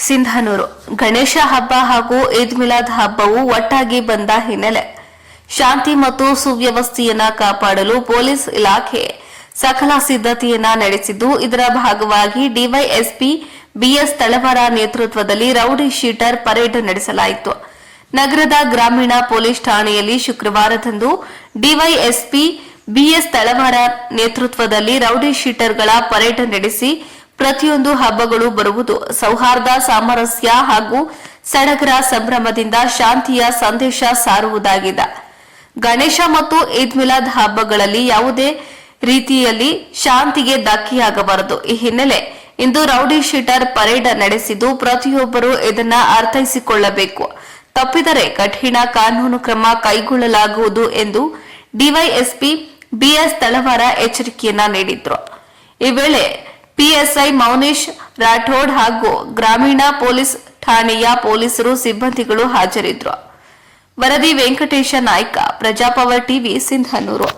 ಸಿಂಧನೂರು ಗಣೇಶ ಹಬ್ಬ ಹಾಗೂ ಈದ್ ಮಿಲಾದ್ ಹಬ್ಬವು ಒಟ್ಟಾಗಿ ಬಂದ ಹಿನ್ನೆಲೆ ಶಾಂತಿ ಮತ್ತು ಸುವ್ಯವಸ್ಥೆಯನ್ನ ಕಾಪಾಡಲು ಪೊಲೀಸ್ ಇಲಾಖೆ ಸಕಲ ಸಿದ್ಧತೆಯನ್ನ ನಡೆಸಿದ್ದು, ಇದರ ಭಾಗವಾಗಿ ಡಿವೈಎಸ್ಪಿ ಬಿಎಸ್ ತಳವಾರ ನೇತೃತ್ವದಲ್ಲಿ ರೌಡಿ ಶೀಟರ್ ಪರೇಡ್ ನಡೆಸಲಾಯಿತು. ನಗರದ ಗ್ರಾಮೀಣ ಪೊಲೀಸ್ ಠಾಣೆಯಲ್ಲಿ ಶುಕ್ರವಾರದಂದು ಡಿವೈಎಸ್ಪಿ ಬಿಎಸ್ ತಳವಾರ ನೇತೃತ್ವದಲ್ಲಿ ರೌಡಿ ಶೀಟರ್ಗಳ ಪರೇಡ್ ನಡೆಸಿ ಪ್ರತಿಯೊಂದು ಹಬ್ಬಗಳು ಬರುವುದು ಸೌಹಾರ್ದ, ಸಾಮರಸ್ಯ ಹಾಗೂ ಸಡಗರ ಸಂಭ್ರಮದಿಂದ ಶಾಂತಿಯ ಸಂದೇಶ ಸಾರುವುದಾಗಿದೆ. ಗಣೇಶ ಮತ್ತು ಈದ್ ಮಿಲಾದ್ ಹಬ್ಬಗಳಲ್ಲಿ ಯಾವುದೇ ರೀತಿಯಲ್ಲಿ ಶಾಂತಿಗೆ ಧಕ್ಕೆಯಾಗಬಾರದು. ಈ ಹಿನ್ನೆಲೆ ಇಂದು ರೌಡಿ ಶೀಟರ್ ಪರೇಡ್ ನಡೆಸಿದ್ದು, ಪ್ರತಿಯೊಬ್ಬರು ಇದನ್ನ ಅರ್ಥೈಸಿಕೊಳ್ಳಬೇಕು. ತಪ್ಪಿದರೆ ಕಠಿಣ ಕಾನೂನು ಕ್ರಮ ಕೈಗೊಳ್ಳಲಾಗುವುದು ಎಂದು ಡಿವೈಎಸ್ಪಿ ಬಿಎಸ್ ತಳವಾರ ಎಚ್ಚರಿಕೆಯನ್ನ ನೀಡಿದ್ರು. ಈ ವೇಳೆ ಪಿಎಸ್ಐ ಮೌನೇಶ್ ರಾಠೋಡ್ ಹಾಗೂ ಗ್ರಾಮೀಣ ಪೊಲೀಸ್ ಠಾಣೆಯ ಪೊಲೀಸರು ಸಿಬ್ಬಂದಿಗಳು ಹಾಜರಿದ್ದರು. ವರದಿ ವೆಂಕಟೇಶ ನಾಯ್ಕ, ಪ್ರಜಾಪವರ್ ಟಿವಿ, ಸಿಂಧನೂರು.